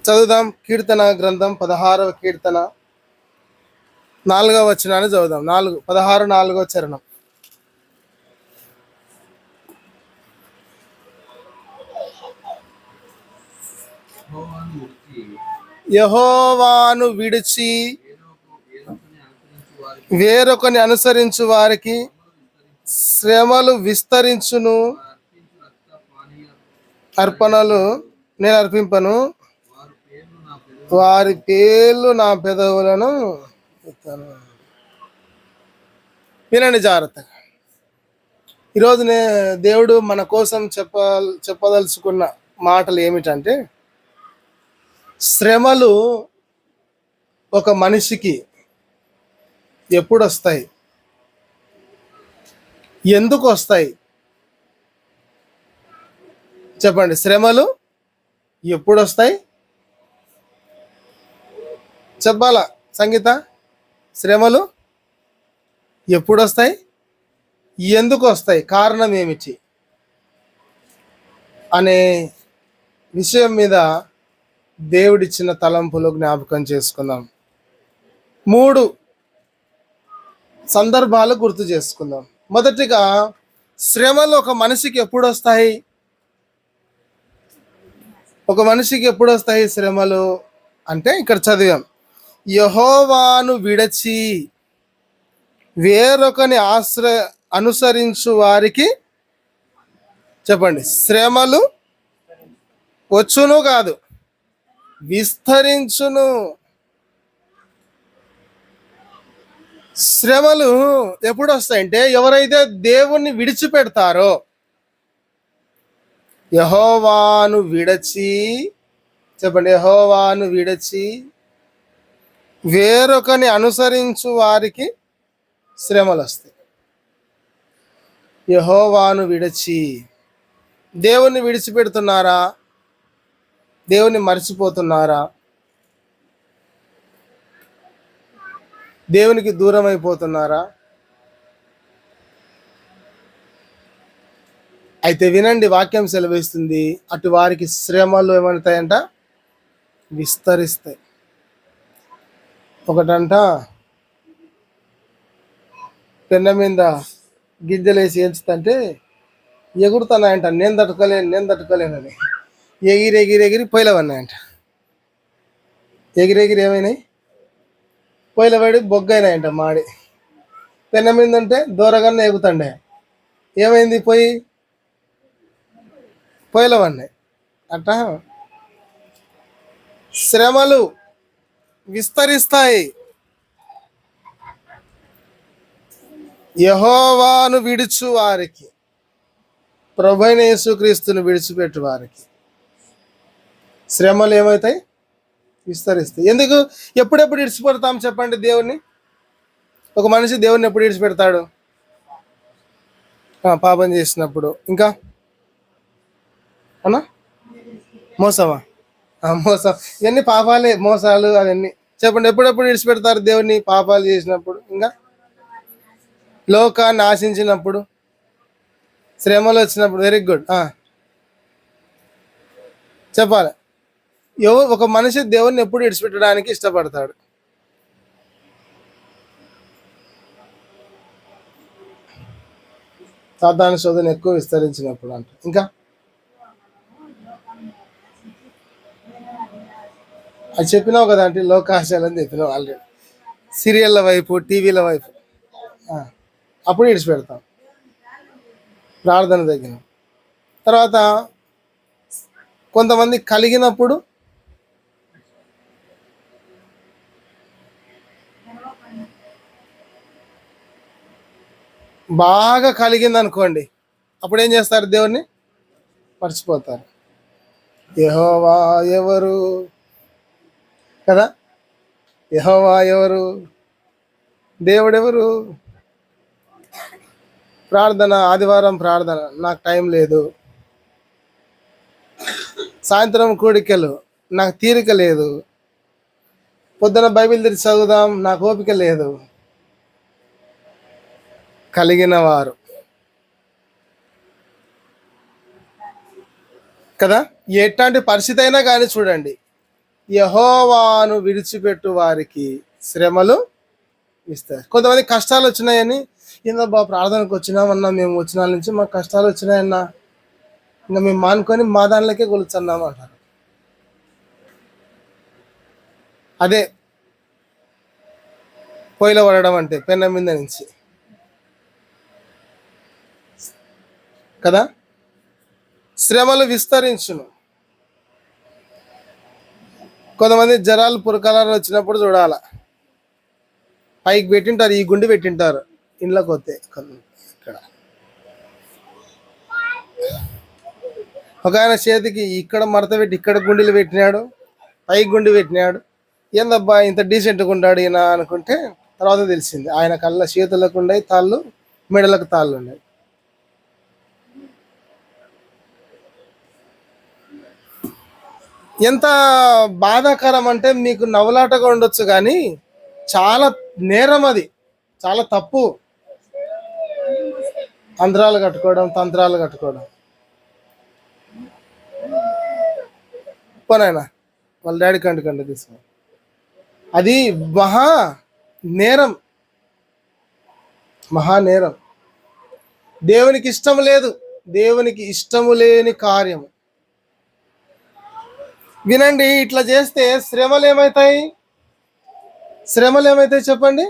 చదువుదాం. కీర్తన గ్రంథం 16వ కీర్తన 4వ వచనాన్ని చదువుదాం. 16 4వ చరణం. యెహోవాను విడిచి వేరొకని అనుసరించు వారికి శ్రమలు విస్తరించును. అర్పణలు నేను అర్పింపను, వారి పేర్లు నా పెదవులను. వినండి జాగ్రత్తగా. ఈరోజు దేవుడు మన కోసం చెప్పదలుచుకున్న మాటలు ఏమిటంటే, శ్రమలు ఒక మనిషికి ఎప్పుడు వస్తాయి, ఎందుకు వస్తాయి చెప్పండి. శ్రమలు ఎప్పుడు వస్తాయి చెప్పాలా సంగీత? శ్రమలు ఎప్పుడు వస్తాయి, ఎందుకు వస్తాయి, కారణం ఏమిటి అనే విషయం మీద దేవుడిచ్చిన తలంపులు జ్ఞాపకం చేసుకుందాం. 3 సందర్భాలు గుర్తు చేసుకుందాం. మొదటిగా, శ్రమలు ఒక మనిషికి ఎప్పుడు వస్తాయి? ఒక మనిషికి ఎప్పుడు వస్తాయి శ్రమలు అంటే, ఇక్కడ చదివాం, యెహోవాను విడచి వేరొకని అనుసరించు వారికి చెప్పండి శ్రమలు వచ్చును కాదు, విస్తరించును. శ్రమలు ఎప్పుడు వస్తాయంటే, ఎవరైతే దేవుణ్ణి విడిచిపెడతారో, యెహోవాను విడచి చెప్పండి, యెహోవాను విడచి వేరొకని అనుసరించు వారికి శ్రమలు వస్తాయి. యెహోవాను విడచి, దేవుణ్ణి విడిచిపెడుతున్నారా? దేవుణ్ణి మర్చిపోతున్నారా? దేవునికి దూరం అయిపోతున్నారా? అయితే వినండి, వాక్యం సెలవిస్తుంది, అటు వారికి శ్రమలు ఏమవుతాయంట? విస్తరిస్తాయి. ఒకటంట పెన్న మీద గింజలేసి ఎంచుతంటే ఎగురుతున్నాయంట, నేను తట్టుకోలేనని. ఎగిరి పొయ్యిలవన్నాయంట. ఎగిరెగిరి ఏమైనాయి? పొయ్యిల పడి బొగ్గైనాయంట మాడి. పెన్న మీద అంటే దూరగానే ఎగుతండే, ఏమైంది? పొయ్యిలవన్నాయి. అట్ట శ్రమలు విస్తరిస్తాయి. యెహోవాను విడుచు వారికి, ప్రభువైన యేసుక్రీస్తును విడిచిపెట్టు వారికి శ్రమలు ఏమవుతాయి? విస్తరిస్తాయి. ఎందుకు? ఎప్పుడెప్పుడు విడిచిపెడతాం చెప్పండి దేవుణ్ణి? ఒక మనిషి దేవుణ్ణి ఎప్పుడు విడిచిపెడతాడు? పాపం చేసినప్పుడు. ఇంకా అన్నా మోసమా? మోసం, ఇవన్నీ పాపాలే, మోసాలు అవన్నీ. చెప్పండి, ఎప్పుడెప్పుడు విడిచిపెడతారు దేవుణ్ణి? పాపాలు చేసినప్పుడు. ఇంకా లోకాన్ని ఆశించినప్పుడు, శ్రమలు వచ్చినప్పుడు. వెరీ గుడ్, చెప్పాలి. ఒక మనిషి దేవుణ్ణి ఎప్పుడు విడిచిపెట్టడానికి ఇష్టపడతాడు? సాతాను శోధన ఎక్కువ విస్తరించినప్పుడు అంట. ఇంకా అది చెప్పినావు కదా అంటే, లోకాశాలని చెప్పినావు ఆల్రెడీ. సీరియళ్ళ వైపు, టీవీల వైపు, అప్పుడు విడిచిపెడతాం. ప్రార్థన దగ్గర తర్వాత కొంతమంది కలిగినప్పుడు, బాగా కలిగింది అనుకోండి, అప్పుడు ఏం చేస్తారు? దేవుణ్ణి మర్చిపోతారు. యెహోవా ఎవరు కదా? యెహోవా ఎవరు? దేవుడెవరు? ప్రార్థన, ఆదివారం ప్రార్థన, నాకు టైం లేదు. సాయంత్రం కూడికలు, నాకు తీరిక లేదు. పొద్దున బైబిల్ తెరిచి చదువుదాం, నాకు ఓపిక లేదు. కలిగిన వారు కదా, ఎట్లాంటి పరిస్థితి అయినా కానీ చూడండి, యెహోవాను విడిచిపెట్టు వారికి శ్రమలు ఇస్తాయి. కొంతమంది కష్టాలు వచ్చినాయని, ఏందబ్బా ప్రార్థనకు వచ్చినామన్నా, మేము వచ్చిన నుంచి మాకు కష్టాలు వచ్చినాయన్నా, ఇంకా మేము మానుకొని మా దానిలోకే కొలుచున్నాం అంటారు. అదే పొయ్యిలో పడడం అంటే పెన్న మీద నుంచి కదా. శ్రమలు విస్తరించును. కొంతమంది జ్వరాలు పురకాలాలు వచ్చినప్పుడు చూడాల, పైకి పెట్టింటారు, ఈ గుండి పెట్టింటారు, ఇంట్లోకి వస్తే ఇక్కడ ఒక ఆయన చేతికి ఇక్కడ మడత పెట్టి ఇక్కడ గుండెలు పెట్టినాడు, పైకి గుండి పెట్టినాడు. ఏందబ్బా ఇంత డీసెంట్గా ఉన్నాడు ఈయన అనుకుంటే తర్వాత తెలిసింది ఆయన కళ్ళ చేతులకు ఉన్నాయి తాళ్ళు, మెడలకు తాళ్ళు ఉన్నాయి. ఎంత బాధాకరం అంటే, మీకు నవ్వులాటగా ఉండొచ్చు కానీ చాలా నేరం, అది చాలా తప్పు. అంధ్రాలు కట్టుకోవడం, తంత్రాలు కట్టుకోవడం, పోనాయన వాళ్ళ డాడీ కంట తీసుకో, అది మహా నేరం, మహానేరం. దేవునికి ఇష్టం లేదు, దేవునికి ఇష్టము లేని కార్యము. వినండి, ఇట్లా చేస్తే శ్రమలు ఏమవుతాయి? శ్రమలు ఏమవుతాయి చెప్పండి?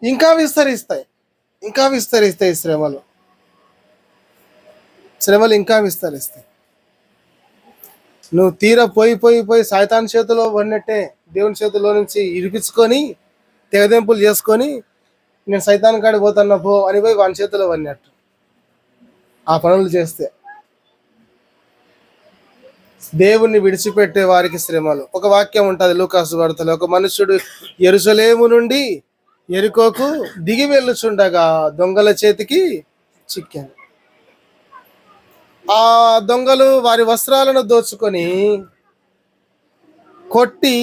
ఇంకా విస్తరిస్తాయి, ఇంకా విస్తరిస్తాయి శ్రమలు, శ్రమలు ఇంకా విస్తరిస్తాయి. నువ్వు తీరా పోయి సాయితాన్ చేతిలో పడినట్టే, దేవుని చేతిలో నుంచి ఇరిపించుకొని తెగదెంపులు చేసుకొని నేను సైతాన్ కాడికి పోతున్నా పో అని పోయి వాని చేతిలో పడినట్టు ఆ పనులు చేస్తే. దేవుణ్ణి విడిచిపెట్టే వారికి శ్రమలు. ఒక వాక్యం ఉంటుంది లూకాసు వార్తలో, ఒక మనుషుడు యెరూషలేము నుండి యెరికోకు దిగి వెళ్ళుచుండగా దొంగల చేతికి చిక్కాను. ఆ దొంగలు వారి వస్త్రాలను దోచుకొని కొట్టి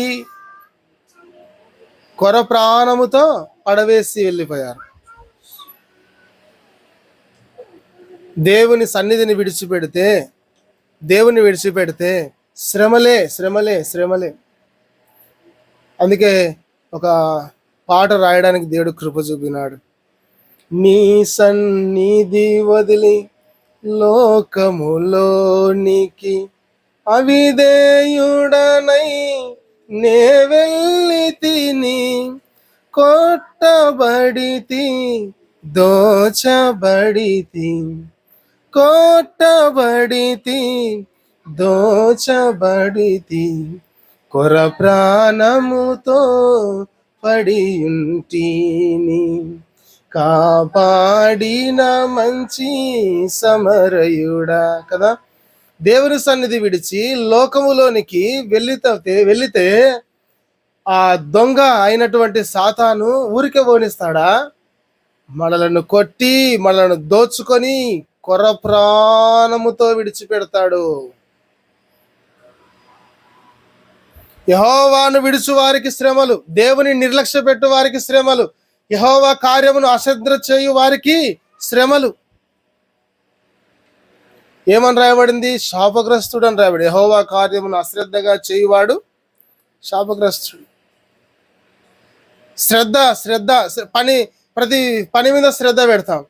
కొర ప్రాణముతో పడవేసి వెళ్ళిపోయారు. దేవుని సన్నిధిని విడిచిపెడితే, దేవుని విడిచిపెడితే శ్రమలే శ్రమలే శ్రమలే. అందుకే ఒక పాట రాయడానికి దేవుడు కృప చూపినాడు. నీ సన్నిధి వదిలి లోకములోనికి అవిధేయుడనై నే వెళ్ళి తిని, కొట్టబడితి దోచబడితి, కొట్టబడితి దోచబడితి, కొర ప్రాణముతో పడి ఉంటిని, కాపాడిన మంచి సమరయుడా. కదా, దేవుని సన్నిధి విడిచి లోకములోనికి వెళ్ళితే ఆ దొంగ అయినటువంటి సాతాను ఊరికే పోనిస్తాడా? మనలను కొట్టి మనలను దోచుకొని కొర ప్రాణముతో విడిచిపెడతాడు. యెహోవాను విడుచు వారికి శ్రమలు, దేవుని నిర్లక్ష్య పెట్టు వారికి శ్రమలు, యెహోవా కార్యమును అశ్రద్ధ చేయు వారికి శ్రమలు. ఏమని రాయబడింది? శాపగ్రస్తుడు అని రాయబడి. యెహోవా కార్యమును అశ్రద్ధగా చేయువాడు శాపగ్రస్తుడు. శ్రద్ధ శ్రద్ధ ప్రతి పని మీద శ్రద్ధ పెడతాం,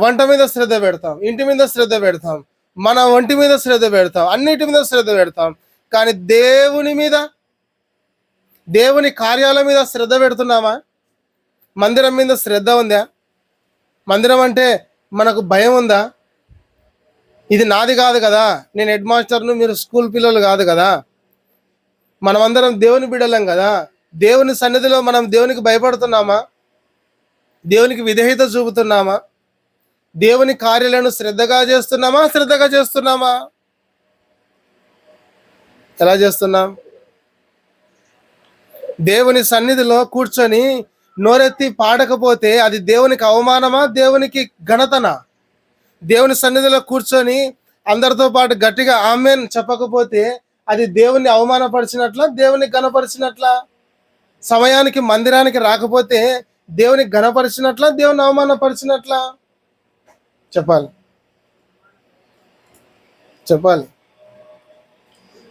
వంట మీద శ్రద్ధ పెడతాం, ఇంటి మీద శ్రద్ధ పెడతాం, మన ఒంటి మీద శ్రద్ధ పెడతాం, అన్నిటి మీద శ్రద్ధ పెడతాం. కానీ దేవుని మీద, దేవుని కార్యాల మీద శ్రద్ధ పెడుతున్నామా? మందిరం మీద శ్రద్ధ ఉందా? మందిరం అంటే మనకు భయం ఉందా? ఇది నాది కాదు కదా, నేను హెడ్ మాస్టర్ను, మీరు స్కూల్ పిల్లలు కాదు కదా, మనమందరం దేవుని బిడ్డలం కదా. దేవుని సన్నిధిలో మనం దేవునికి భయపడుతున్నామా? దేవునికి విధేయత చూపుతున్నామా? దేవుని కార్యాలను శ్రద్ధగా చేస్తున్నామా? శ్రద్ధగా చేస్తున్నామా? ఎలా చేస్తున్నాం? దేవుని సన్నిధిలో కూర్చొని నోరెత్తి పాడకపోతే అది దేవునికి అవమానమా? దేవునికి ఘనతనా? దేవుని సన్నిధిలో కూర్చొని అందరితో పాటు గట్టిగా ఆమేన్ చెప్పకపోతే అది దేవుని అవమానపరిచినట్లా, దేవుని ఘనపరిచినట్లా? సమయానికి మందిరానికి రాకపోతే దేవుని ఘనపరిచినట్లా, దేవుని అవమానపరిచినట్లా? చెప్పాలి.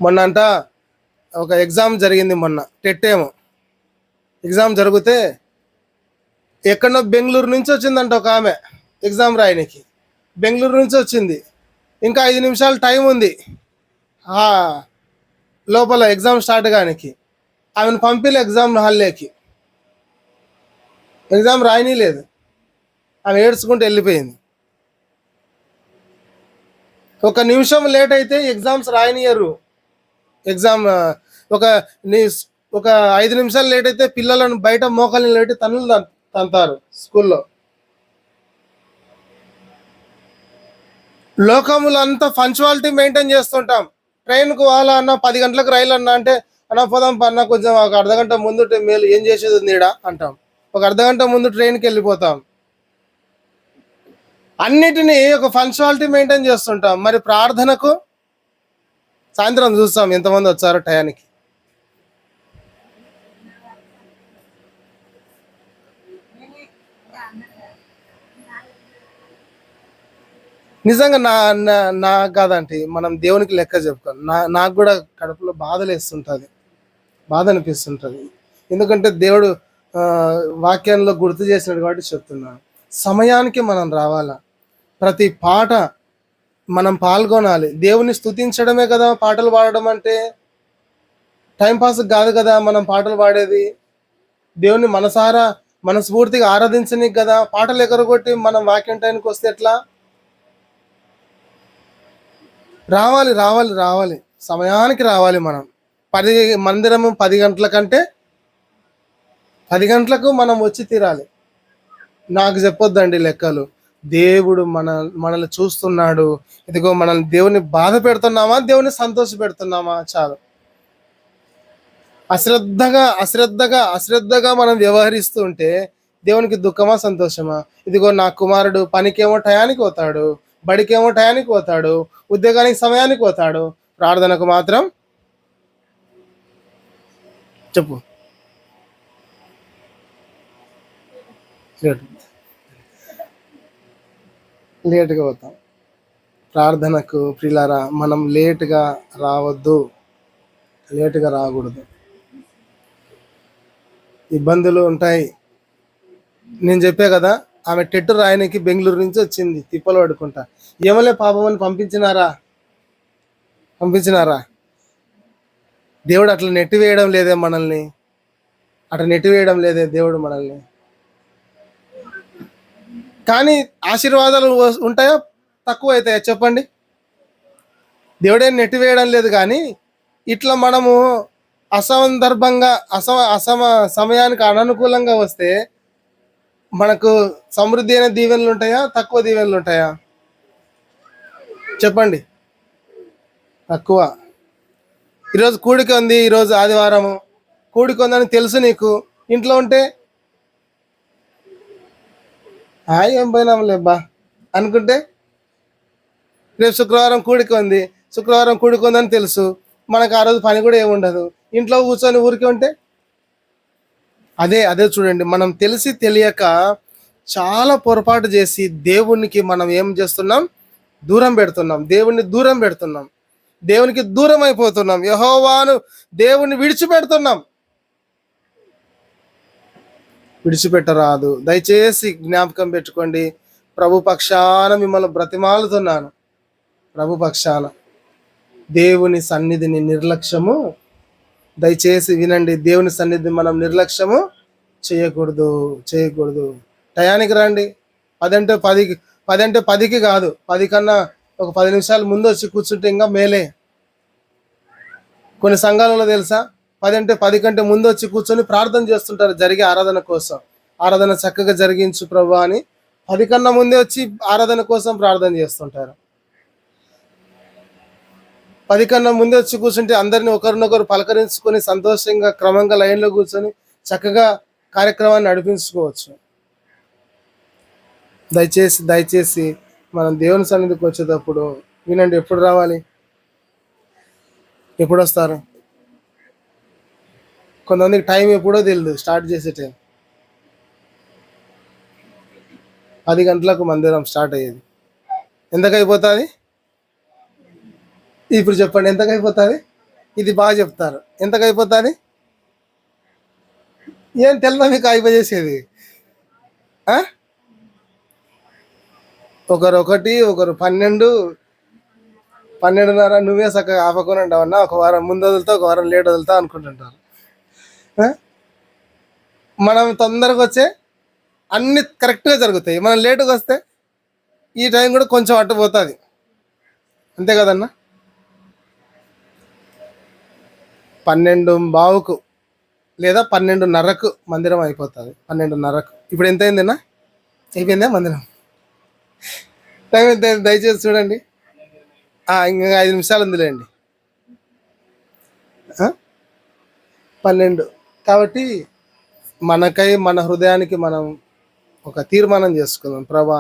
మొన్నంట ఒక ఎగ్జామ్ జరిగింది మొన్న, టెట్ ఏమో ఎగ్జామ్ జరిగితే ఎక్కడో బెంగళూరు నుంచి వచ్చిందంట ఒక ఆమె ఎగ్జామ్ రాయనికి. బెంగళూరు నుంచి వచ్చింది. ఇంకా 5 నిమిషాలు టైం ఉంది ఆ లోపల ఎగ్జామ్ స్టార్ట్ కానికి. ఆమెను పంపిలే ఎగ్జామ్ హాల్లోకి. ఎగ్జామ్ రాయని లేదు. ఆమె ఏడ్చుకుంటూ వెళ్ళిపోయింది. ఒక నిమిషం లేట్ అయితే ఎగ్జామ్స్ రాయనియరు. ఎగ్జామ్ ఒక నీ ఒక 5 నిమిషాలు లేట్ అయితే పిల్లలను బయట మోకాళ్ళని లేటి తన్నులు తంతారు స్కూల్లో. లోకములు అంతా పంచువాలిటీ మెయింటైన్ చేస్తుంటాం. ట్రైన్కు వాళ్ళ అన్న 10 గంటలకు రైలు అన్న అంటే, అన్న పోదాం అన్న కొంచెం ఒక అర్ధగంట ముందు మేలు ఏం చేసేది ఉంది ఈడ అంటాం. ఒక అర్ధగంట ముందు ట్రైన్కి వెళ్ళిపోతాం. అన్నిటినీ ఒక పంచువాలిటీ మెయింటైన్ చేస్తుంటాం. మరి ప్రార్థనకు సాయంత్రం చూస్తాం ఎంతమంది వచ్చారో టయానికి. నిజంగా నాకు కాదంటే మనం దేవునికి లెక్క చెప్పుకోం. నాకు కూడా కడుపులో బాధలు వేస్తుంటుంది, బాధ అనిపిస్తుంటుంది. ఎందుకంటే దేవుడు వాక్యంలో గుర్తు చేసినాడు కాబట్టి చెప్తున్నాను. సమయానికి మనం రావాలా. ప్రతి పాట మనం పాల్గొనాలి. దేవుని స్తుతించడమే కదా పాటలు పాడడం అంటే. టైంపాస్ కాదు కదా మనం పాటలు పాడేది. దేవుని మనసారా మనస్ఫూర్తిగా ఆరాధించనీకి కదా. పాటలు ఎగరగొట్టి మనం వాక్యం టైంకి వస్తే ఎట్లా? రావాలి రావాలి రావాలి, సమయానికి రావాలి. మనం మందిరము 10 గంటల కంటే 10 గంటలకు మనం వచ్చి తీరాలి. నాకు చెప్పొద్దండి లెక్కలు. దేవుడు మనల్ని చూస్తున్నాడు. ఇదిగో మనల్ని దేవుని బాధ పెడుతున్నామా, దేవుని సంతోష పెడుతున్నామా? చాలు. అశ్రద్ధగా మనం వ్యవహరిస్తూ ఉంటే దేవునికి దుఃఖమా సంతోషమా? ఇదిగో నా కుమారుడు పనికేమో టయానికి పోతాడు, బడికేమో టయానికి పోతాడు, ఉద్యోగానికి సమయానికి పోతాడు, ప్రార్థనకు మాత్రం చెప్పు లేటుగా పోతాం. ప్రార్థనకు ప్రియులారా మనం లేటుగా రావద్దు, లేటుగా రాకూడదు. ఇబ్బందులు ఉంటాయి. నేను చెప్పే కదా, ఆమె టెట్టు రాయనికి బెంగళూరు నుంచి వచ్చింది తిప్పలు పడుకుంటా. ఏమలే పాపం అని పంపించినారా? దేవుడు అట్లా నెట్టివేయడం లేదే మనల్ని, అట్లా నెట్టివేయడం లేదే దేవుడు మనల్ని. కానీ ఆశీర్వాదాలు ఉంటాయా తక్కువ అవుతాయా చెప్పండి? దేవుడేం నెట్టివేయడం లేదు. కానీ ఇట్లా మనము అసందర్భంగా సమయానికి అననుకూలంగా వస్తే మనకు సమృద్ధి అయిన దీవెనలు ఉంటాయా, తక్కువ దీవెనలు ఉంటాయా చెప్పండి? తక్కువ. ఈరోజు కూడిక ఉంది, ఈరోజు ఆదివారము కూడిక ఉందని తెలుసు నీకు. ఇంట్లో ఉంటే ఏం పోయినాంలేబ్బా అనుకుంటే, రేపు శుక్రవారం కూడిక ఉంది, శుక్రవారం కూడిక ఉందని తెలుసు, మనకు ఆ రోజు పని కూడా ఏముండదు. ఇంట్లో కూర్చొని ఊరికే ఉంటే అదే చూడండి, మనం తెలిసి తెలియక చాలా పొరపాటు చేసి దేవునికి మనం ఏం చేస్తున్నాం? దూరం పెడుతున్నాం. దేవుణ్ణి దూరం పెడుతున్నాం. దేవునికి దూరం అయిపోతున్నాం. యెహోవాను దేవుణ్ణి విడిచిపెడుతున్నాం. విడిచిపెట్టరాదు. దయచేసి జ్ఞాపకం పెట్టుకోండి. ప్రభు పక్షాన మిమ్మల్ని బ్రతిమాలుతున్నాను. ప్రభు పక్షాన దేవుని సన్నిధిని నిర్లక్ష్యము, దయచేసి వినండి, దేవుని సన్నిధిని మనం నిర్లక్ష్యము చేయకూడదు. టయానికి రండి. 10 అంటే 10కి కాదు, 10 కన్నా ఒక 10 నిమిషాలు ముందు వచ్చి కూర్చుంటే ఇంకా మేలే. కొన్ని సంఘాలలో తెలుసా, 10 అంటే 10 కంటే ముందు వచ్చి కూర్చొని ప్రార్థన చేస్తుంటారు జరిగే ఆరాధన కోసం. ఆరాధన చక్కగా జరిగించు ప్రభు అని 10 కన్నా ముందే వచ్చి ఆరాధన కోసం ప్రార్థన చేస్తుంటారు. 10 కన్నా ముందే వచ్చి కూర్చుంటే అందరినీ ఒకరినొకరు పలకరించుకొని సంతోషంగా క్రమంగా లైన్లో కూర్చొని చక్కగా కార్యక్రమాన్ని నడిపించుకోవచ్చు. దయచేసి మనం దేవుని సన్నిధికి వచ్చేటప్పుడు వినండి, ఎప్పుడు రావాలి, ఎప్పుడు వస్తారు? కొంతమందికి టైం ఎప్పుడో తెలియదు. స్టార్ట్ చేసే టైం 10 గంటలకు మందిరం స్టార్ట్ అయ్యేది. ఎంతకైపోతుంది ఇప్పుడు చెప్పండి? ఎంతకైపోతుంది? ఇది బాగా చెప్తారు. ఎంతకు అయిపోతుంది? ఏం తెల్దా మీకు అయిపోయేసేది? ఒకరు 1, ఒకరు 12, 12:30. నువ్వే చక్కగా ఆపకుండా ఉంటావన్నా, ఒక వారం ముందు వదులుతా, ఒక వారం లేట్ వదులుతా అనుకుంటుంటారు. మనం తొందరగా వచ్చే అన్ని కరెక్ట్గా జరుగుతాయి. మనం లేటుగా వస్తే ఈ టైం కూడా కొంచెం అట్టుపోతుంది. అంతే కదన్నా? 12:15 లేదా 12:30 మందిరం అయిపోతుంది. 12:30. ఇప్పుడు ఎంత అయిందన్నా? అయిపోయిందా మందిరం? టైం ఎంత అయింది దయచేసి చూడండి. ఇంకా 5 నిమిషాలు ఉందిలేండి. 12. కాబట్టి మనకై మన హృదయానికి మనం ఒక తీర్మానం చేసుకుందాం. ప్రభా,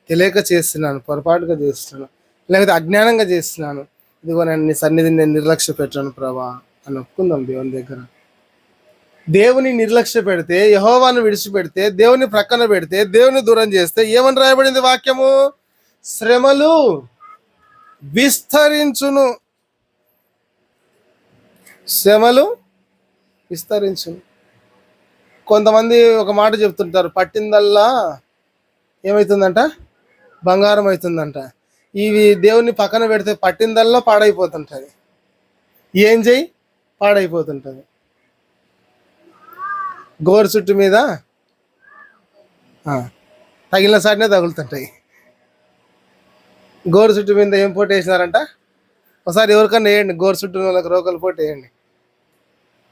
తెలియక చేస్తున్నాను, పొరపాటుగా చేస్తున్నాను, లేకపోతే అజ్ఞానంగా చేస్తున్నాను, ఇదిగో నేను నీ సన్నిధిని నేను నిర్లక్ష్య పెట్టాను ప్రభా అని ఒప్పుకుందాం దేవుని దగ్గర. దేవుని నిర్లక్ష్య పెడితే, యెహోవాను విడిచిపెడితే, దేవుని ప్రక్కన పెడితే, దేవుని దూరం చేస్తే ఏమని రాయబడింది వాక్యము? శ్రమలు విస్తరించును. శ్రమలు విస్తరించును. కొంతమంది ఒక మాట చెప్తుంటారు, పట్టిందల్లా ఏమవుతుందంట? బంగారం అవుతుందంట. ఇవి దేవుని పక్కన పెడితే పట్టిందల్లా పాడైపోతుంటుంది. ఏం చెయ్యి? పాడైపోతుంటుంది. గోరు చుట్టు మీద తగిలిన సాటినే తగులుతుంటాయి. గోరు చుట్టు మీద ఏం పోటీ వేసినారంట? ఒకసారి ఎవరికన్నా వేయండి, గోరు చుట్టూ వాళ్ళకి రోకలు పోటీ వేయండి.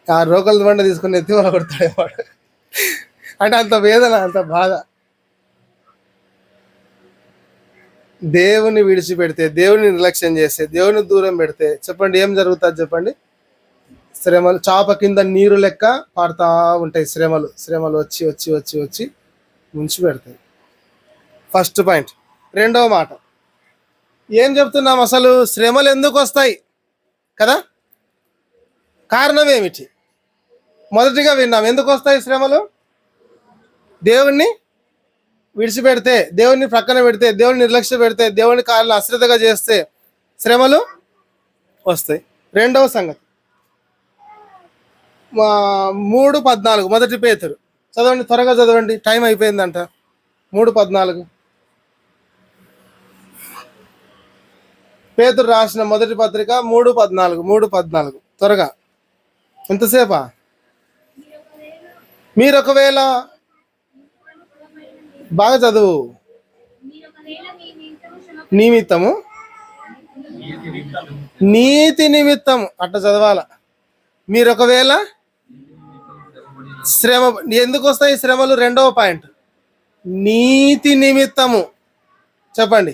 ఆ రోకల బండ తీసుకుని ఎత్తి వాళ్ళు కొడతాడు వాడు. అంటే అంత వేదన, అంత బాధ. దేవుని విడిచిపెడితే, దేవుని నిర్లక్ష్యం చేస్తే, దేవుని దూరం పెడితే చెప్పండి ఏం జరుగుతుంది? చెప్పండి. శ్రమలు చాప కింద నీరు లెక్క పారుతూ ఉంటాయి. శ్రమలు వచ్చి వచ్చి వచ్చి వచ్చి ముంచి పెడతాయి. First point. రెండవ మాట ఏం చెప్తున్నాం? అసలు శ్రమలు ఎందుకు వస్తాయి కదా? కారణం ఏమిటి? మొదటిగా విన్నాం. ఎందుకు వస్తాయి శ్రమలు? దేవుణ్ణి విడిచిపెడితే, దేవుణ్ణి ప్రక్కన పెడితే, దేవుని నిర్లక్ష్య పెడితే, దేవుని కార్యాలను అశ్రద్ధగా చేస్తే శ్రమలు వస్తాయి. రెండవ సంగతి 3:14 మొదటి పేతురు చదవండి, త్వరగా చదవండి, టైం అయిపోయిందంట. 3:14 పేతురు రాసిన మొదటి పత్రిక 3:14 త్వరగా. ఎంతసేపా? మీరు ఒకవేళ బాగా చదువు. నిమిత్తము, నీతి నిమిత్తము అట్లా చదవాల. మీరు ఒకవేళ శ్రమ ఎందుకు వస్తాయి శ్రమలు? రెండవ పాయింట్ నీతి నిమిత్తము. చెప్పండి.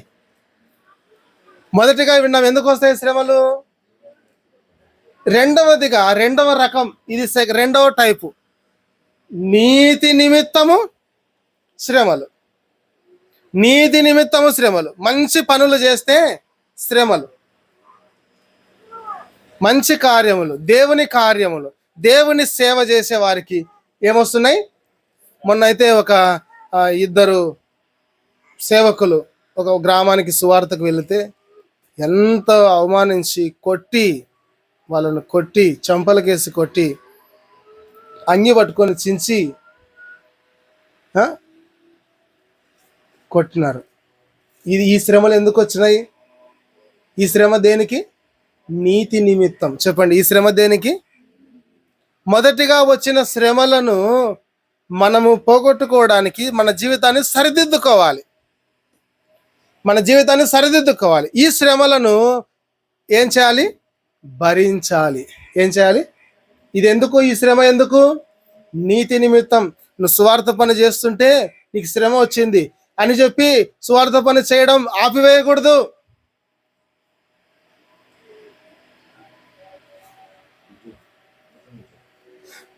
మొదటిగా విన్నాం ఎందుకు వస్తాయి శ్రమలు. రెండవదిగా రెండవ రకం, ఇది రెండవ టైపు, నీతి నిమిత్తము శ్రమలు. నీతి నిమిత్తము శ్రమలు. మంచి పనులు చేస్తే శ్రమలు, మంచి కార్యములు, దేవుని కార్యములు, దేవుని సేవ చేసే వారికి ఏమొస్తున్నాయి? మొన్న అయితే ఒక 2 సేవకులు ఒక గ్రామానికి సువార్తకు వెళితే ఎంత అవమానించి వాళ్ళను కొట్టి చంపలకేసి కొట్టి అంగి పట్టుకొని చించి కొట్టినారు. ఈ శ్రమలు ఎందుకు వచ్చినాయి? ఈ శ్రమ దేనికి? నీతి నిమిత్తం. చెప్పండి, ఈ శ్రమ దేనికి? మొదటిగా వచ్చిన శ్రమలను మనము పోగొట్టుకోవడానికి మన జీవితాన్ని సరిదిద్దుకోవాలి. ఈ శ్రమలను ఏం చేయాలి? భరించాలి. ఏం చేయాలి? ఇది ఎందుకు? ఈ శ్రమ ఎందుకు? నీతి నిమిత్తం. నువ్వు సువార్త పని చేస్తుంటే నీకు శ్రమ వచ్చింది అని చెప్పి సువార్త పని చేయడం ఆపివేయకూడదు.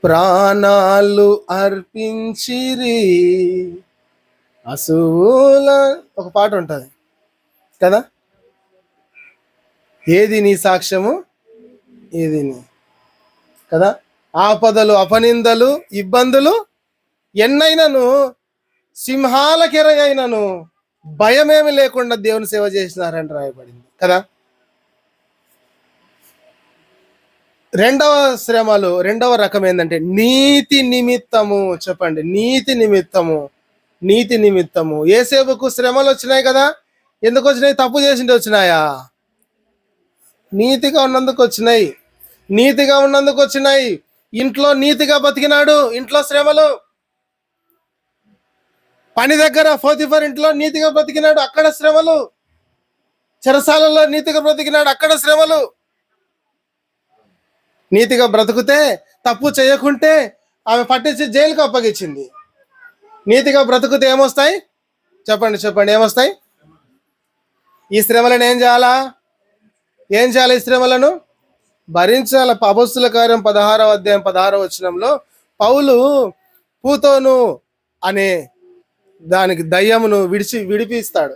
ప్రాణాలు అర్పించిరి అసూల, ఒక పాట ఉంటుంది కదా, ఏది నీ సాక్ష్యము, ఏది నీ కదా. ఆపదలు, అపనిందలు, ఇబ్బందులు ఎన్నైనాను, సింహాలకెరగైనను భయమేమి లేకుండా దేవుని సేవ చేసినారంటే రాయబడింది కదా. రెండవ రకం ఏంటంటే నీతి నిమిత్తము. చెప్పండి, నీతి నిమిత్తము. నీతి నిమిత్తము. యేసేపుకు శ్రమలు వచ్చినాయి కదా, ఎందుకు వచ్చినాయి? తప్పు చేసింటే వచ్చినాయా? నీతిగా ఉన్నందుకు వచ్చినాయి. నీతిగా ఉన్నందుకు వచ్చినాయి. ఇంట్లో నీతిగా బతికినాడు, ఇంట్లో శ్రమలు. పని దగ్గర పోతిఫర్ ఇంట్లో నీతిగా బ్రతికినాడు, అక్కడ శ్రమలు. చెరసాలలో నీతిగా బ్రతికినాడు, అక్కడ శ్రమలు. నీతిగా బ్రతుకుతే, తప్పు చేయకుంటే ఆమె పట్టించి జైలుకు అప్పగించింది. నీతిగా బ్రతుకుతే ఏమొస్తాయి? చెప్పండి చెప్పండి, ఏమొస్తాయి? ఈ శ్రమలను ఏం చేయాలా? ఏం చేయాలి? ఈ శ్రమలను భరించాల. అపొస్తలుల కార్యం 16వ అధ్యాయం 16వ వచనంలో పౌలు పూతోను అనే దానికి దయ్యమును విడిపిస్తాడు.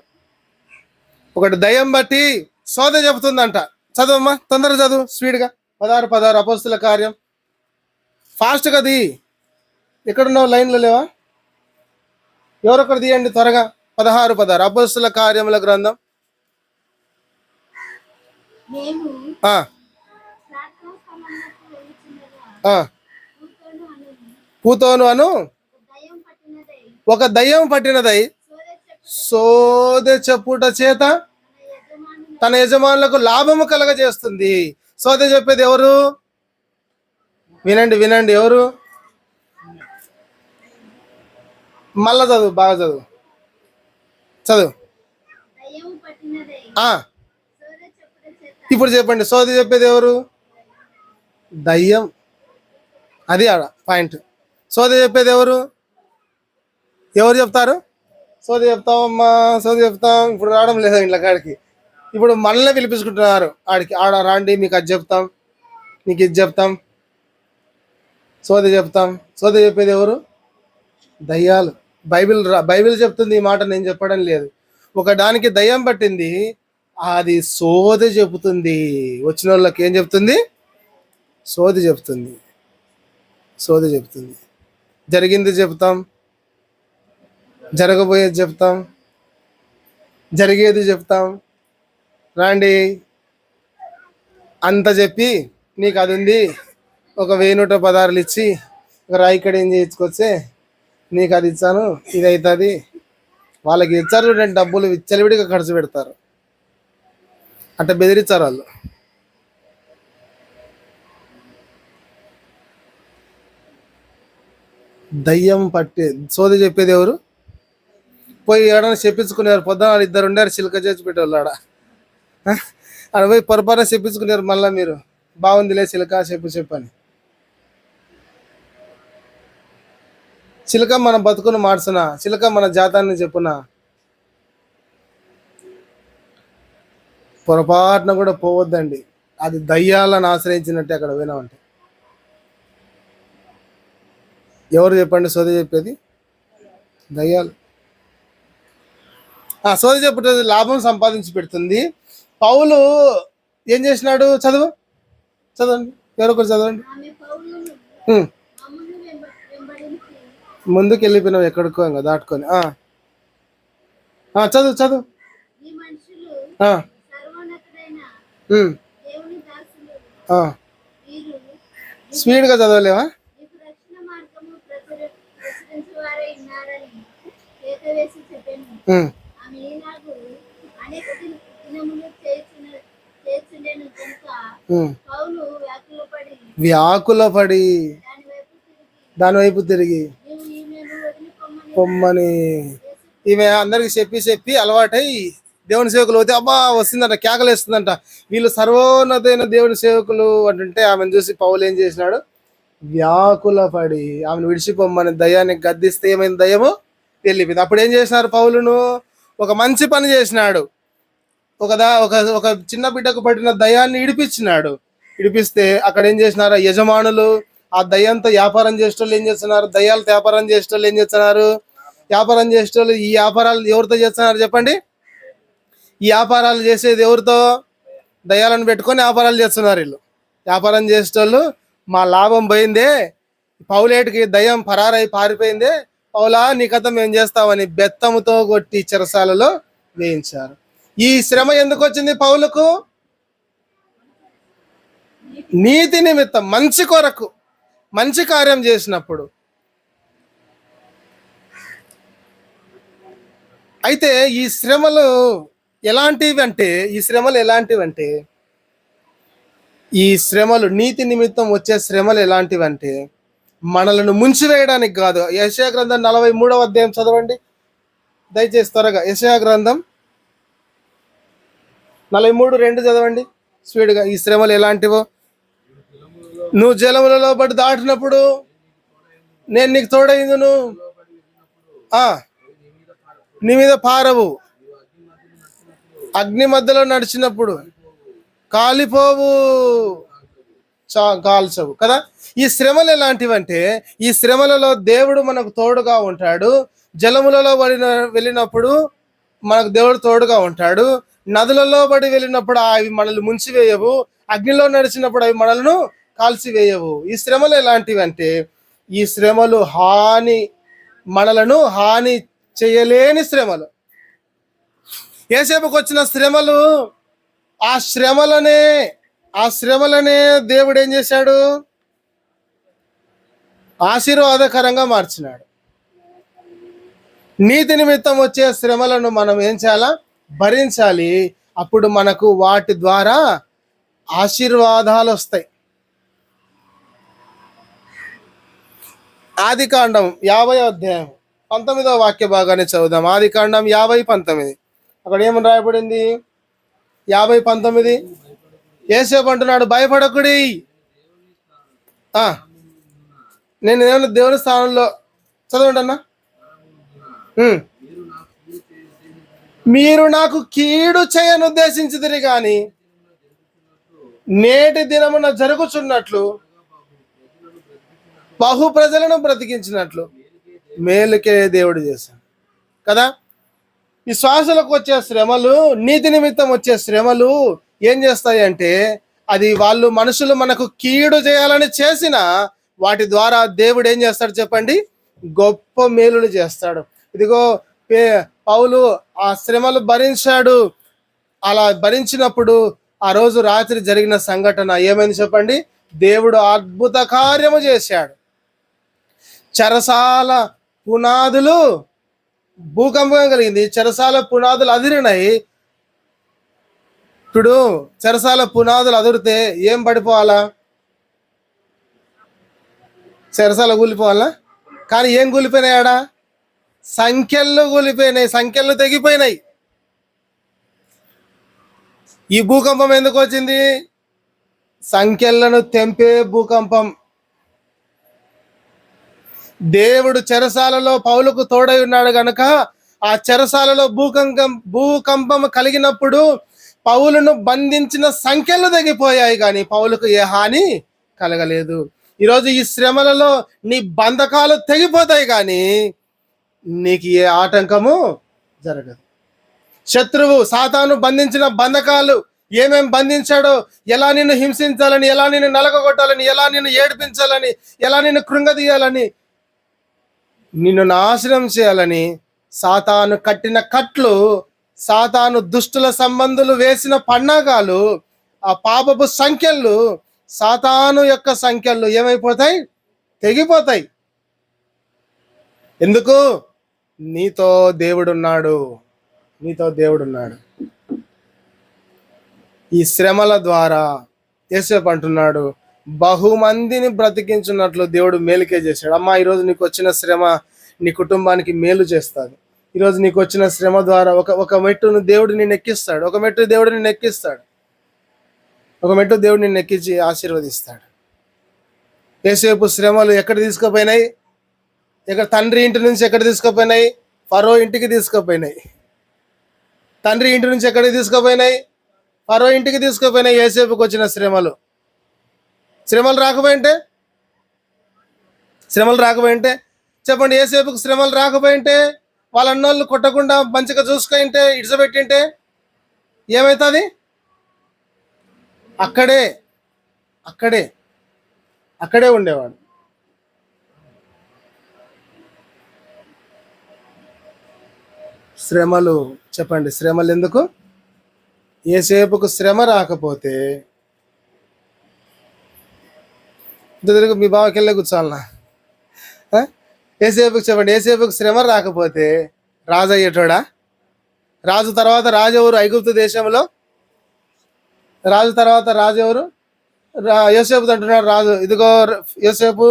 ఒకటి దయ్యం బట్టి సోద చెబుతుందంట. చదువమ్మా, తొందరగా చదువు, స్పీడ్గా. 16 అపొస్తలుల కార్యం, ఫాస్ట్ కది. ఎక్కడున్నావు? లైన్లో లేవా? ఎవరొకరు తీయండి త్వరగా. 16 అపొస్తలుల కార్యముల గ్రంథం. పూతోను అను ఒక దయ్యం పట్టినదై సోదె చెప్పుట చేత తన యజమానులకు లాభము కలగజేస్తుంది. సోదె చెప్పేది ఎవరు? వినండి వినండి, ఎవరు? మళ్ళా చదువు, బాగా చదువు, చదువు. ఇప్పుడు చెప్పండి, సోది చెప్పేది ఎవరు? దయ్యం. అది ఆడ పాయింట్. సోది చెప్పేది ఎవరు? ఎవరు చెప్తారు? సోది చెప్తామమ్మా, సోది చెప్తాం. ఇప్పుడు రావడం లేదు ఇంట్లో కాడికి. ఇప్పుడు మనల్ని పిలిపించుకుంటున్నారు ఆడికి. ఆడ రాండి, మీకు అది చెప్తాం, నీకు ఇది చెప్తాం, సోది చెప్తాం. సోది చెప్పేది ఎవరు? దయ్యాలు. బైబిల్ చెప్తుంది ఈ మాట, నేను చెప్పడం లేదు. ఒక దానికి దయ్యం పట్టింది, అది సోది చెబుతుంది. వచ్చిన వాళ్ళకి ఏం చెప్తుంది? సోది చెప్తుంది. సోది చెప్తుంది. జరిగింది చెప్తాం, జరగబోయేది చెప్తాం, జరిగేది చెప్తాం. రాండి అంత చెప్పి, నీకు అది ఉంది, ఒక 1000 ఇచ్చి ఒక రాయి కడ ఏం చేయించుకొచ్చే, నీకు అది ఇచ్చాను, ఇది అవుతుంది. వాళ్ళకి ఇచ్చారు చూడండి, డబ్బులు విచ్చలవిడిగా ఖర్చు పెడతారు. అంటే బెదిరించారు వాళ్ళు. దయ్యం పట్టి సోది చెప్పేది ఎవరు? పోయి ఏడన్నా చెప్పించుకునేవారు. పొద్దున 2 ఉండారు, చిలక చేసి పెట్టేవాళ్ళు ఆడ. ఆడ పోయి పొరపాటున చెప్పించుకునేవారు. మళ్ళీ మీరు బాగుందిలే చిలక చెప్పని. చిలక మన బతుకును మార్చునా? చిలక మన జాతాన్ని చెప్పునా? పొరపాటున కూడా పోవద్దండి. అది దయ్యాలను ఆశ్రయించినట్టే అక్కడ వినామంటే. ఎవరు చెప్పండి సోది చెప్పేది? దయ్యాలు. సోది చెప్పేది లాభం సంపాదించి పెడుతుంది. పౌలు ఏం చేసినాడు? చదవండి, ఎవరొకరు చదవండి. ముందుకు వెళ్ళిపోయినావు ఎక్కడికో ఇంకా దాటుకొని. చదువు. స్పీడ్గా చదవలేవా? వ్యాకులపడి దాని వైపు తిరిగి పొమ్మని. ఈమె అందరికి చెప్పి అలవాటై దేవుని సేవకులు పోతే అబ్బా వస్తుందంట, కేకలేస్తుందంట. వీళ్ళు సర్వోన్నతైన దేవుని సేవకులు అంటుంటే ఆమెను చూసి పౌలు ఏం చేసినాడు? వ్యాకులపడి ఆమెను విడిచిపోమ్మని దయ్యాన్ని గద్దిస్తే ఏమైంది? దయ్యము వెళ్ళిపోయింది. అప్పుడు ఏం చేసినారు? పౌలును ఒక మంచి పని చేసినాడు. ఒక చిన్న బిడ్డకు పట్టిన దయ్యాన్ని ఇడిపించినాడు. ఇడిపిస్తే అక్కడ ఏం చేసినారు? యజమానులు ఆ దయ్యంతో వ్యాపారం చేసేటోళ్ళు ఏం చేస్తున్నారు? దయ్యాలతో వ్యాపారం చేసేటోళ్ళు ఏం చేస్తున్నారు? వ్యాపారం చేసేటోళ్ళు ఈ వ్యాపారాలు ఎవరితో చేస్తున్నారు చెప్పండి? ఈ వ్యాపారాలు చేసేది ఎవరితో? దయ్యాలను పెట్టుకొని వ్యాపారాలు చేస్తున్నారు వీళ్ళు. వ్యాపారం చేసేటోళ్ళు మా లాభం పోయిందే, పౌలేటికి దయ్యం పారిపోయిందే, పౌలా నీ కథ మేము చేస్తామని బెత్తముతో కొట్టి చెరసాలలో వేయించారు. ఈ శ్రమ ఎందుకు వచ్చింది పౌలుకు? నీతి నిమిత్తం, మంచి కొరకు, మంచి కార్యం చేసినప్పుడు. అయితే ఈ శ్రమలు ఎలాంటివంటే ఈ శ్రమలు నీతి నిమిత్తం వచ్చే శ్రమలు ఎలాంటివంటే మనలను ముంచివేయడానికి కాదు. యెషయా గ్రంథం 43వ అధ్యాయం చదవండి దయచేసి త్వరగా. యెషయా గ్రంథం 43:2 చదవండి స్పీడ్గా. ఈ శ్రమలు ఎలాంటివో, నువ్వు జలములలో బడి దాటినప్పుడు నేను నీకు తోడైందును, నీ మీద పారవు, అగ్ని మధ్యలో నడిచినప్పుడు కాలిపోవు, కాల్చవు కదా. ఈ శ్రమలు ఎలాంటివంటే ఈ శ్రమలలో దేవుడు మనకు తోడుగా ఉంటాడు. జలములలో వెళ్ళినప్పుడు మనకు దేవుడు తోడుగా ఉంటాడు. నదులలో పడి వెళ్ళినప్పుడు అవి మనల్ని ముంచివేయవు. అగ్నిలో నడిచినప్పుడు అవి మనల్ని కాల్చివేయవు. ఈ శ్రమలు ఎలాంటివంటే ఈ శ్రమలు మనలను హాని చేయలేని శ్రమలు. యేసేపుకు వచ్చిన శ్రమలు, ఆ శ్రమలనే దేవుడు ఏం చేశాడు? ఆశీర్వాదకరంగా మార్చినాడు. నీతి నిమిత్తం వచ్చే శ్రమలను మనం ఏం చేయాలా? భరించాలి. అప్పుడు మనకు వాటి ద్వారా ఆశీర్వాదాలు వస్తాయి. ఆదికాండం 50వ అధ్యాయం 19వ వాక్య భాగాన్ని చదువుదాం. ఆదికాండం 50:19. అక్కడ ఏమని రాయబడింది? 50:19. యేసేపు అంటున్నాడు, భయపడకుడి, నేను ఏమన్నా దేవుని స్థానంలో. చదవండి అన్న. మీరు నాకు కీడు చేయను ఉద్దేశించుదురు గాని నేటి దినమున జరుగుచున్నట్లు బహు ప్రజలను బ్రతికించినట్లు మేలుకే దేవుడు చేశాడు కదా. ఈ శ్వాసలకు వచ్చే శ్రమలు, నీతి నిమిత్తం వచ్చే శ్రమలు ఏం చేస్తాయి అంటే అది మనుషులు మనకు కీడు చేయాలని చేసిన వాటి ద్వారా దేవుడు ఏం చేస్తాడు చెప్పండి? గొప్ప మేలులు చేస్తాడు. ఇదిగో పౌలు ఆ శ్రమలు భరించాడు. అలా భరించినప్పుడు ఆ రోజు రాత్రి జరిగిన సంఘటన ఏమైంది చెప్పండి? దేవుడు అద్భుత కార్యము చేశాడు. చెరసాల పునాదులు భూకంపం కలిగింది. చెరసాల పునాదులు అదిరినాయి. ఇప్పుడు చెరసాల పునాదులు అదిరితే ఏం పడిపోవాలా? చెరసాల కూలిపోవాలా? కానీ ఏం కూలిపోయినాయాడా? సంఖ్యలు కూలిపోయినాయి, సంఖ్యలు తెగిపోయినాయి. ఈ భూకంపం ఎందుకు వచ్చింది? సంఖ్యలను తెంపే భూకంపం. దేవుడు చెరసాలలో పౌలుకు తోడై ఉన్నాడు గనక ఆ చెరసాలలో భూకంపం కలిగినప్పుడు పౌలును బంధించిన సంఖ్యలు తెగిపోయాయి, కానీ పౌలుకు ఏ హాని కలగలేదు. ఈరోజు ఈ శ్రమలలో నీ బంధకాలు తెగిపోతాయి, కానీ నీకు ఏ ఆటంకము జరగదు. శత్రువు సాతాను బంధించిన బంధకాలు ఏమేం బంధించాడో, ఎలా నిన్ను హింసించాలని, ఎలా నిన్ను నలగొట్టాలని, ఎలా నిన్ను ఏడిపించాలని, ఎలా నిన్ను కృంగదీయాలని, నిన్ను నాశనం చేయాలని సాతాను కట్టిన కట్లు, సాతాను దుష్టుల సంబంధులు వేసిన పన్నాగాలు, ఆ పాపపు సంఖ్యలు, సాతాను యొక్క సంఖ్యలు ఏమైపోతాయి? తెగిపోతాయి. ఎందుకు? నీతో దేవుడున్నాడు. ఈ శ్రమల ద్వారా యేసేపు అంటున్నాడు, బహుమందిని బ్రతికించున్నట్లు దేవుడు మేలుకే చేశాడు. అమ్మా, ఈరోజు నీకు వచ్చిన శ్రమ నీ కుటుంబానికి మేలు చేస్తుంది. ఈరోజు నీకు వచ్చిన శ్రమ ద్వారా ఒక మెట్టును దేవుడు నిన్ను ఎక్కిస్తాడు. ఒక మెట్టు దేవుడు నిన్ను ఎక్కించి ఆశీర్వదిస్తాడు. యేసేపు శ్రమలు ఎక్కడ తీసుకుపోయినాయి? తండ్రి ఇంటి నుంచి ఎక్కడ తీసుకుపోయినాయి? ఫరో ఇంటికి తీసుకుపోయినాయి. తండ్రి ఇంటి నుంచి ఎక్కడికి తీసుకుపోయినాయి? ఫరో ఇంటికి తీసుకుపోయినాయి. యేసేపుకి వచ్చిన శ్రమలు రాకపోయింటే చెప్పండి. యేసేపుకు శ్రమలు రాకపోయింటే, వాళ్ళ అన్నోళ్ళు కొట్టకుండా మంచిగా చూసుకుంటే, ఇడిసబెట్టింటే ఏమవుతుంది? అక్కడే ఉండేవాడు. శ్రమలు చెప్పండి, శ్రమలు ఎందుకు? యేసేపుకు శ్రమ రాకపోతే ఇంత తిరుగు మీ బావకి వెళ్ళే కూర్చోవాలన్నా? ఏసేపుకి చెప్పండి, ఏసేపుకి శ్రమ రాకపోతే రాజు అయ్యేటోడా? రాజు తర్వాత రాజు ఎవరు ఐగుప్తు దేశంలో? రాజు తర్వాత రాజు ఎవరు? యోసేపు అంటున్నాడు రాజు, ఇదిగో యోసేపు,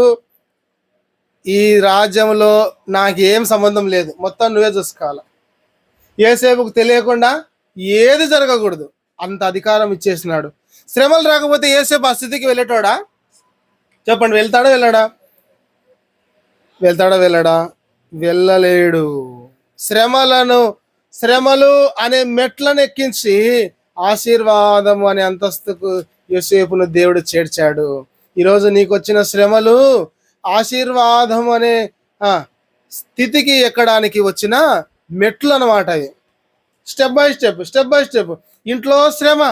ఈ రాజ్యంలో నాకు ఏం సంబంధం లేదు, మొత్తం నువ్వే చూసుకోవాలి. యోసేపుకు తెలియకుండా ఏది జరగకూడదు, అంత అధికారం ఇచ్చేసినాడు. శ్రమలు రాకపోతే యోసేపు ఆ స్థితికి వెళ్ళేటోడా? చెప్పండి, వెళ్తాడా వెళ్ళాడా? వెళ్తాడా వెళ్ళాడా? వెళ్ళలేడు. శ్రమలు అనే మెట్లను ఎక్కించి ఆశీర్వాదం అనే అంతస్తుకు యోసేపును దేవుడు చేర్చాడు. ఈరోజు నీకు వచ్చిన శ్రమలు ఆశీర్వాదం అనే స్థితికి ఎక్కడానికి వచ్చిన మెట్లు అన్నమాట. అవి స్టెప్ బై స్టెప్. ఇంట్లో శ్రమ,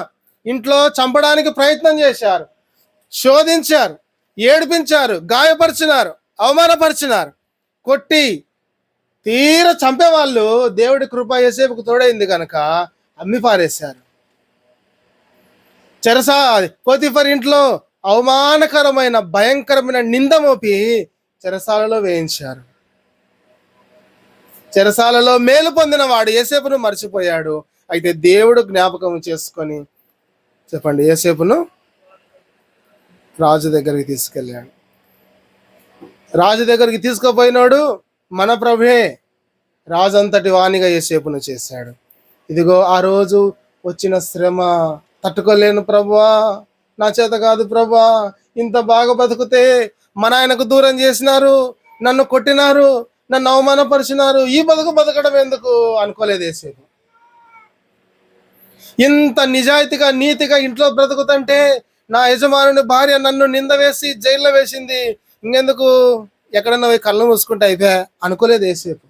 ఇంట్లో చంపడానికి ప్రయత్నం చేశారు, శోధించారు, ఏడిపించారు, గాయపరిచినారు, అవమానపరిచినారు, కొట్టి తీర చంపేవాళ్ళు. దేవుడి కృప యోసేపుకు తోడైంది కనుక అమ్మి పారేశారు. పోతీఫర్ ఇంట్లో అవమానకరమైన భయంకరమైన నింద మోపి చెరసాలలో వేయించారు. చెరసాలలో మేలు పొందిన వాడు యోసేపును మర్చిపోయాడు. అయితే దేవుడు జ్ఞాపకం చేసుకొని చెప్పండి, యోసేపును రాజు దగ్గరికి తీసుకెళ్ళాడు. రాజు దగ్గరికి తీసుకుపోయినాడు మన ప్రభువే. రాజు అంతటి వాణిగా యోసేపును చేశాడు. ఇదిగో ఆ రోజు వచ్చిన శ్రమ తట్టుకోలేను ప్రభువా, నా చేత కాదు ప్రభువా, ఇంత బాగా బతుకుతే మన ఆయనకు దూరం చేసినారు, నన్ను కొట్టినారు, నన్ను అవమానపరిచినారు, ఈ బతకడం ఎందుకు అనుకోలేదు యోసేపు. ఇంత నిజాయితీగా నీతిగా ఇంట్లో బ్రతుకుతుంటే నా యజమానుని భార్య నన్ను నింద వేసి జైల్లో వేసింది, ఇంకెందుకు ఎక్కడన్నా పోయి కళ్ళు మూసుకుంటే అయిపోయా అనుకోలేదు యోసేపు.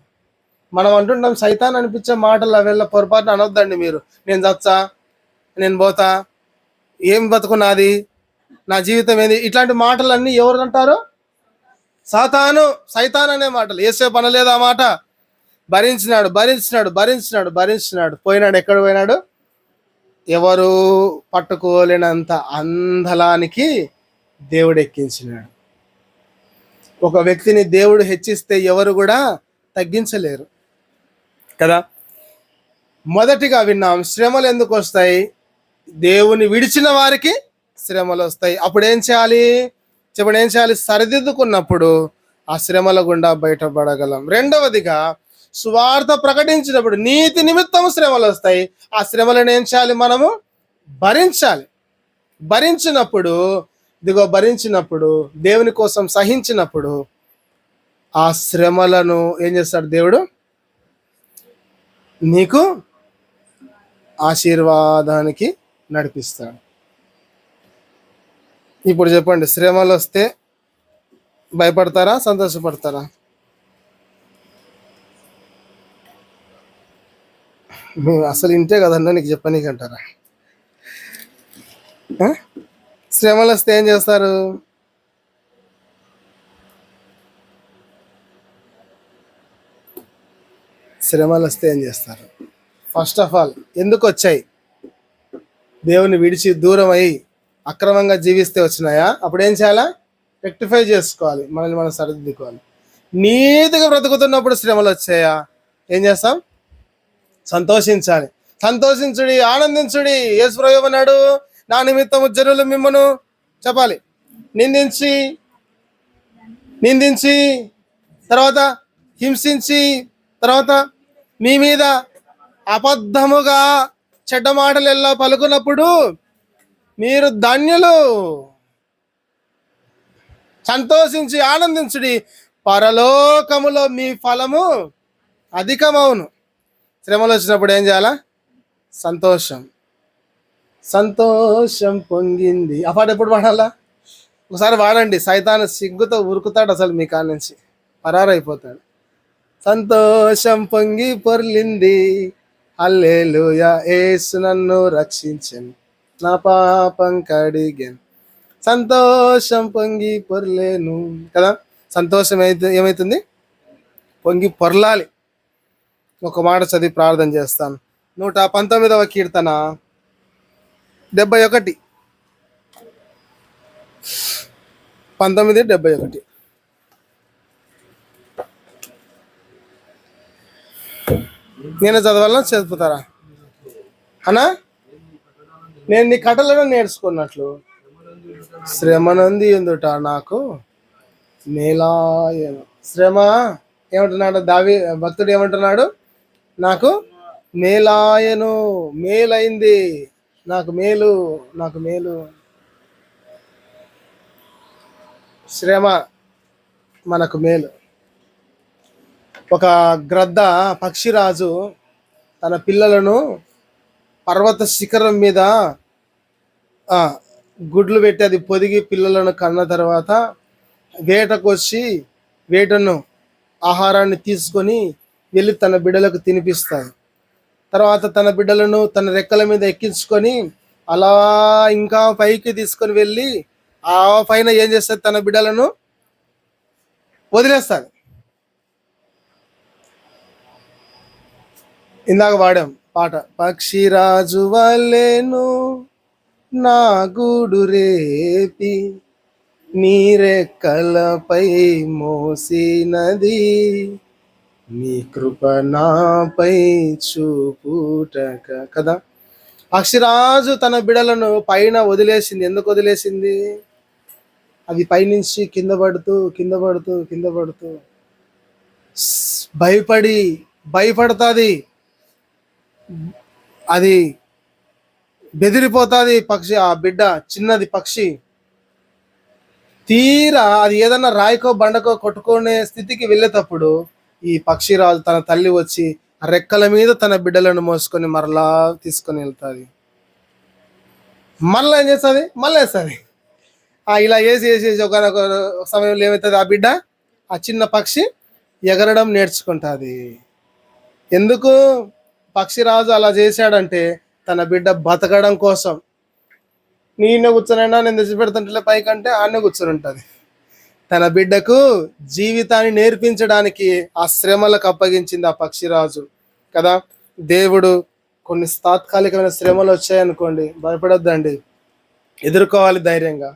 మనం అంటుంటాం సైతాన్ అనిపించే మాటలు అవేళ పొరపాటున అనొద్దండి మీరు. నేను చచ్చా, నేను పోతా, ఏం బతుకున్నది, నా జీవితం ఏంది, ఇట్లాంటి మాటలన్నీ ఎవరు అంటారు? సైతాన్ అనే మాటలు. యోసేపు అనలేదు ఆ మాట. భరించినాడు. పోయినాడు. ఎక్కడ పోయినాడు? ఎవరు పట్టుకోలేనంత అందలానికి దేవుడు ఎక్కించినాడు. ఒక వ్యక్తిని దేవుడు హెచ్చిస్తే ఎవరు కూడా తగ్గించలేరు కదా. మొదటిగా విన్నాం, శ్రమలు ఎందుకు వస్తాయి? దేవుని విడిచిన వారికి శ్రమలు వస్తాయి. అప్పుడు ఏం చేయాలి? చెప్పండి, ఏం చేయాలి? సరిదిద్దుకున్నప్పుడు ఆ శ్రమల గుండా బయటపడగలం. రెండవదిగా, సువార్త ప్రకటించినప్పుడు నీతి నిమిత్తం శ్రమలు వస్తాయి. ఆ శ్రమలను ఏం చేయాలి? మనము భరించాలి. భరించినప్పుడు దేవుని కోసం సహించినప్పుడు ఆ శ్రమలను ఏం చేస్తాడు దేవుడు? నీకు ఆశీర్వాదానికి నడిపిస్తాడు. ఇప్పుడు చెప్పండి, శ్రమలు వస్తే భయపడతారా, సంతోషపడతారా? అసలు ఇంతే కదన్నా నీకు చెప్పనీకంటారా? శ్రమలు వస్తే ఏం చేస్తారు? ఫస్ట్ ఆఫ్ ఆల్ ఎందుకు వచ్చాయి? దేవుని విడిచి దూరం అయ్యి అక్రమంగా జీవిస్తే వచ్చినాయా? అప్పుడు ఏం చేయాలా? రెక్టిఫై చేసుకోవాలి, మనల్ని మనం సరిదిద్దుకోవాలి. నీతిగా బ్రతుకుతున్నప్పుడు శ్రమలు వచ్చాయా? ఏం చేస్తాం? సంతోషించాలి. సంతోషించుడి, ఆనందించుడి. యేసు ప్రభువు అన్నాడు, నా నిమిత్తము జనులు మిమ్మను చెప్పాలి నిందించి తర్వాత హింసించి తర్వాత మీ మీద అబద్ధముగా చెడ్డ మాటలు ఎలా పలుకున్నప్పుడు మీరు ధన్యులు. సంతోషించి ఆనందించుడి, పరలోకములో మీ ఫలము అధికమవును. శ్రమలు వచ్చినప్పుడు ఏం చేయాలా? సంతోషం పొంగింది. ఆ పాట ఎప్పుడు పాడాలా? ఒకసారి వాడండి. సైతాను సిగ్గుతో ఉరుకుతాడు, అసలు మీ కాడ నుంచి పరారైపోతాడు. సంతోషం పొంగి పొర్లింది, హల్లెలూయా, యేసు నన్ను రక్షించెను, నా పాపం కడిగెను, సంతోషం పొంగి పొర్లేను కదా. సంతోషం ఏమైతుంది? పొంగి పొర్లాలి. ఒక మాట చదివి ప్రార్థన చేస్తాను. 119వ కీర్తన 71. 1971. నేను చదవాలన్నా చదువుతారా అన్నా? నేను నీ కట్టలను నేర్చుకున్నట్లు శ్రమనంది ఎందుట నాకు మేలాయను. శ్రమ ఏమంటున్నాడు భక్తుడు ఏమంటున్నాడు? నాకు మేలాయను, మేలైంది, నాకు మేలు, నాకు మేలు. శ్రమ మనకు మేలు. ఒక గ్రద్ద పక్షిరాజు తన పిల్లలను పర్వత శిఖరం మీద గుడ్లు పెట్టి అది పొదిగి పిల్లలను కన్న తర్వాత వేటకు వచ్చి వేటను ఆహారాన్ని తీసుకొని వెళ్ళి తన బిడ్డలకు తినిపిస్తాయి. తర్వాత తన బిడ్డలను తన రెక్కల మీద ఎక్కించుకొని అలా ఇంకా పైకి తీసుకొని వెళ్ళి ఆ పైన ఏం చేస్తుంది? తన బిడ్డలను వదిలేస్తాడు. ఇందాక వాడాం పాట, పక్షిరాజు వల్లెను నా గూడు రేపి నీరెక్కలపై మోసినది నీ కృప నాపై చూపుటక కదా. పక్షిరాజు తన బిడలను పైన వదిలేసింది. ఎందుకు వదిలేసింది? అది పైనుంచి కింద పడుతూ భయపడుతుంది, అది బెదిరిపోతుంది. పక్షి, ఆ బిడ్డ చిన్నది పక్షి, తీరా అది ఏదన్నా రాయికో బండకో కొట్టుకునే స్థితికి వెళ్ళేటప్పుడు ఈ పక్షిరాజు తన తల్లి వచ్చి రెక్కల మీద తన బిడ్డలను మోసుకొని మరలా తీసుకొని వెళ్తుంది. మరలా ఏం చేస్తుంది? మళ్ళీ వేస్తుంది. ఇలా వేసి ఒక సమయంలో ఏమవుతుంది? ఆ బిడ్డ, ఆ చిన్న పక్షి ఎగరడం నేర్చుకుంటుంది. ఎందుకు పక్షిరాజు అలా చేశాడంటే తన బిడ్డ బతకడం కోసం. నేనే కూర్చొనైనా నేను తెచ్చి పెడుతుంటే పైకంటే ఆడనే కూర్చొని ఉంటుంది. తన బిడ్డకు జీవితాన్ని నేర్పించడానికి ఆ శ్రమలకు అప్పగించింది ఆ పక్షిరాజు కదా. దేవుడు కొన్ని తాత్కాలికమైన శ్రమలు వచ్చాయనుకోండి, భయపడొద్దండి, ఎదుర్కోవాలి ధైర్యంగా.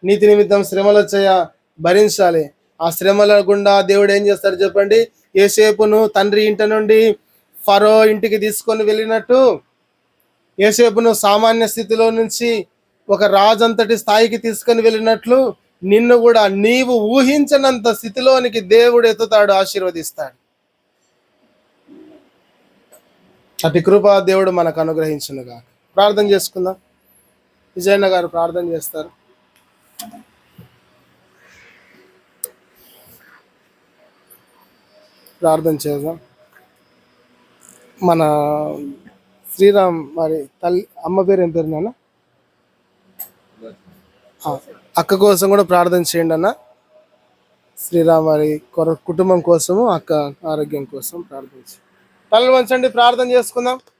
నీతి నిమిత్తం శ్రమలు వచ్చాయా, భరించాలి. ఆ శ్రమల గుండా దేవుడు ఏం చేస్తాడు చెప్పండి? యోసేపును తండ్రి ఇంటి నుండి ఫరో ఇంటికి తీసుకొని వెళ్ళినట్టు, యోసేపును సామాన్య స్థితిలో నుంచి ఒక రాజంతటి స్థాయికి తీసుకొని వెళ్ళినట్లు నిన్ను కూడా నీవు ఊహించనంత స్థితిలోనికి దేవుడు ఎత్తుతాడు, ఆశీర్వదిస్తాడు. అతి కృప దేవుడు మనకు అనుగ్రహించునుగా. ప్రార్థన చేసుకుందాం. విజయన్న గారు ప్రార్థన చేస్తారు. ప్రార్థన చేద్దాం. మన శ్రీరామ్ మరి తల్లి అమ్మ పేరు ఏం పేరు నాన్న? అక్క కోసం కూడా ప్రార్థన చేయండి అన్న. శ్రీరామ్ వారి కుటుంబం కోసము, అక్క ఆరోగ్యం కోసం ప్రార్థించి తల్లి వంచండి, ప్రార్థన చేసుకుందాం.